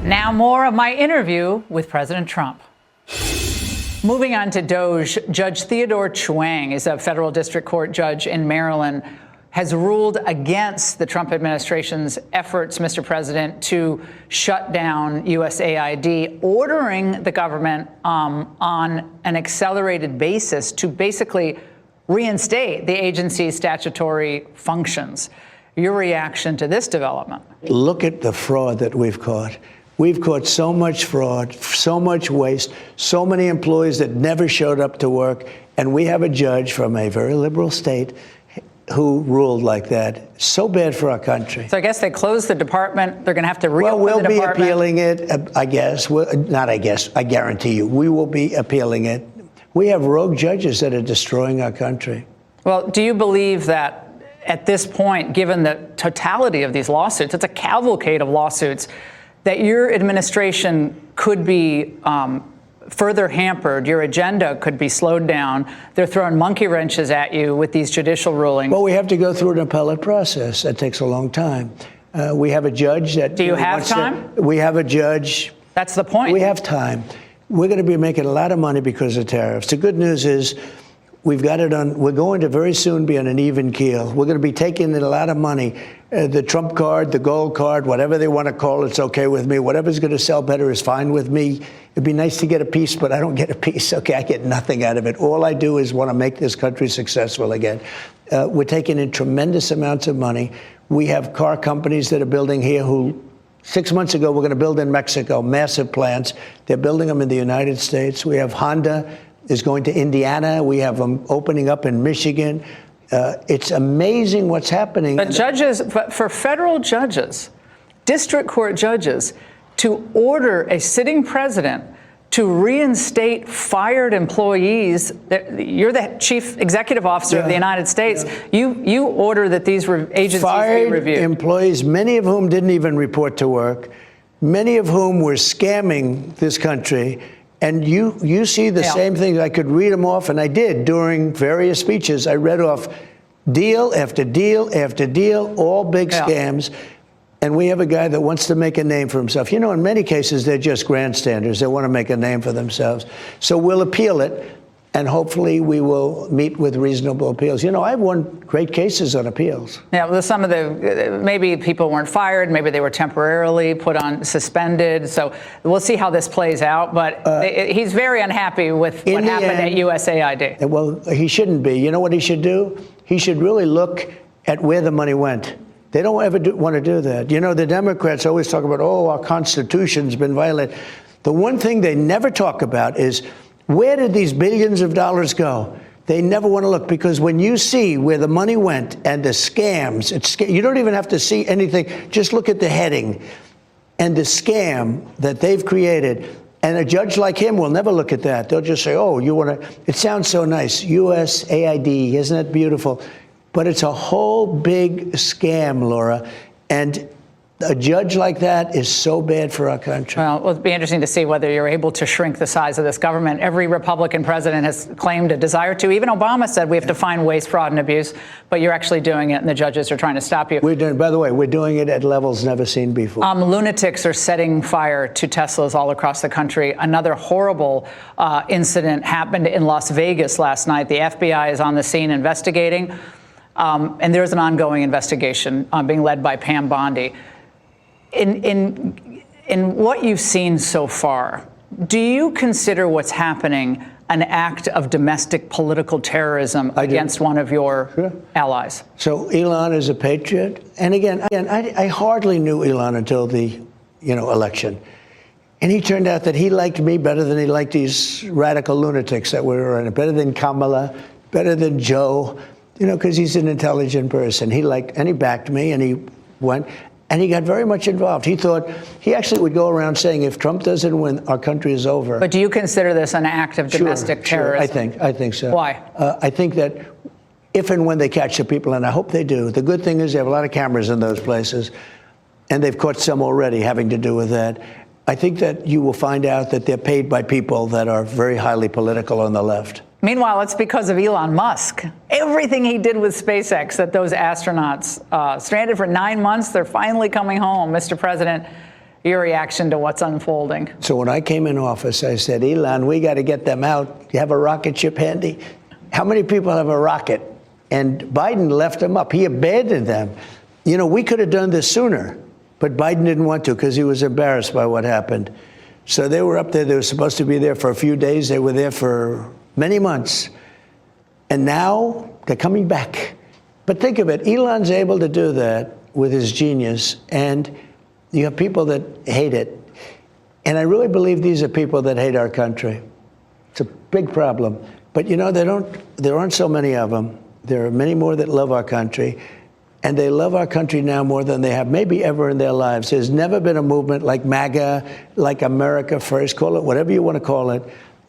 Now more of my interview with President Trump. Moving on to DOJ, Judge Theodore Chuang is a federal district court judge in Maryland, has ruled against the Trump administration's efforts, Mr. President, to shut down USAID, ordering the government on an accelerated basis to basically reinstate the agency's statutory functions. Your reaction to this development? Look at the fraud that we've caught. We've caught so much fraud, so much waste, so many employees that never showed up to work. And we have a judge from a very liberal state who ruled like that. So bad for our country. So I guess they closed the department. They're going to have to reopen the department. Well, we'll be appealing it, I guess. Not I guess. I guarantee you. We will be appealing it. We have rogue judges that are destroying our country. Well, do you believe that at this point, given the totality of these lawsuits, it's a cavalcade of lawsuits, that your administration could be further hampered, your agenda could be slowed down? They're throwing monkey wrenches at you with these judicial rulings. Well, we have to go through an appellate process. That takes a long time. We have a judge that... Do you have time? We have a judge... That's the point. We have time. We're going to be making a lot of money because of tariffs. The good news is we've got it on... We're going to very soon be on an even keel. We're going to be taking in a lot of money. The Trump card, the gold card, whatever they want to call it, it's okay with me. Whatever's going to sell better is fine with me. It'd be nice to get a piece, but I don't get a piece. Okay, I get nothing out of it. All I do is want to make this country successful again. We're taking in tremendous amounts of money. We have car companies that are building here who 6 months ago we're going to build in Mexico, massive plants. They're building them in the United States. We have Honda is going to Indiana. We have them opening up in Michigan. It's amazing what's happening. But judges, for federal judges, district court judges, to order a sitting president to reinstate fired employees, you're the chief executive officer of the United States. Yeah. You order that these agencies be reviewed. Fired employees, many of whom didn't even report to work, many of whom were scamming this country. And you see the same things. I could read them off, and I did during various speeches. I read off deal after deal after deal, all big scams. And we have a guy that wants to make a name for himself. You know, in many cases, they're just grandstanders. They want to make a name for themselves. So we'll appeal it, and hopefully we will meet with reasonable appeals. You know, I've won great cases on appeals. Yeah, well, some of the, maybe people weren't fired, maybe they were temporarily put on suspended. So we'll see how this plays out. But he's very unhappy with what happened at USAID. Well, he shouldn't be. You know what he should do? He should really look at where the money went. They don't ever want to do that. You know, the Democrats always talk about, oh, our Constitution's been violated. The one thing they never talk about is, where did these billions of dollars go? They never want to look, because when you see where the money went and the scams, you don't even have to see anything. Just look at the heading and the scam that they've created. And a judge like him will never look at that. They'll just say, oh, you want to, it sounds so nice. USAID, isn't it beautiful? But it's a whole big scam, Laura. And a judge like that is so bad for our country. Well, it'll be interesting to see whether you're able to shrink the size of this government. Every Republican president has claimed a desire to. Even Obama said we have to find waste, fraud, and abuse. But you're actually doing it, and the judges are trying to stop you. We're doing, by the way, we're doing it at levels never seen before. Lunatics are setting fire to Teslas all across the country. Another horrible incident happened in Las Vegas last night. The FBI is on the scene investigating. And there's an ongoing investigation being led by Pam Bondi. In what you've seen so far, do you consider what's happening an act of domestic political terrorism against one of your allies? So Elon is a patriot. And again, I hardly knew Elon until the election. And he turned out that he liked me better than he liked these radical lunatics that were in it, better than Kamala, better than Joe. Because he's an intelligent person. And he backed me, and he went, and he got very much involved. He thought, he actually would go around saying, if Trump doesn't win, our country is over. But do you consider this an act of domestic terrorism? I think so. Why? I think that if and when they catch the people, and I hope they do, the good thing is they have a lot of cameras in those places, and they've caught some already having to do with that. I think that you will find out that they're paid by people that are very highly political on the left. Meanwhile, it's because of Elon Musk. Everything he did with SpaceX, that those astronauts stranded for 9 months, they're finally coming home. Mr. President, your reaction to what's unfolding? So when I came in office, I said, Elon, we got to get them out. You have a rocket ship handy? How many people have a rocket? And Biden left them up. He abandoned them. You know, we could have done this sooner, but Biden didn't want to because he was embarrassed by what happened. So they were up there. They were supposed to be there for a few days. They were there for many months. And now they're coming back. But think of it. Elon's able to do that with his genius. And you have people that hate it. And I really believe these are people that hate our country. It's a big problem. But, you know, there aren't so many of them. There are many more that love our country. And they love our country now more than they have maybe ever in their lives. There's never been a movement like MAGA, like America First, call it whatever you want to call it.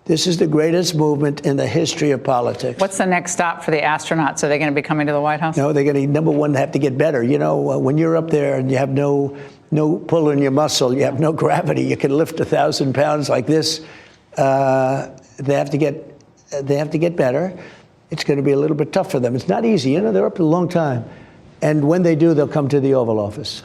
This is the greatest movement in the history of politics. What's the next stop for the astronauts? Are they going to be coming to the White House? No, they're going to, number one, have to get better. You know, when you're up there and you have no pull in your muscle, you have no gravity, you can lift 1,000 pounds like this. They have to get better. It's going to be a little bit tough for them. It's not easy. You know, they're up a long time. And when they do, they'll come to the Oval Office.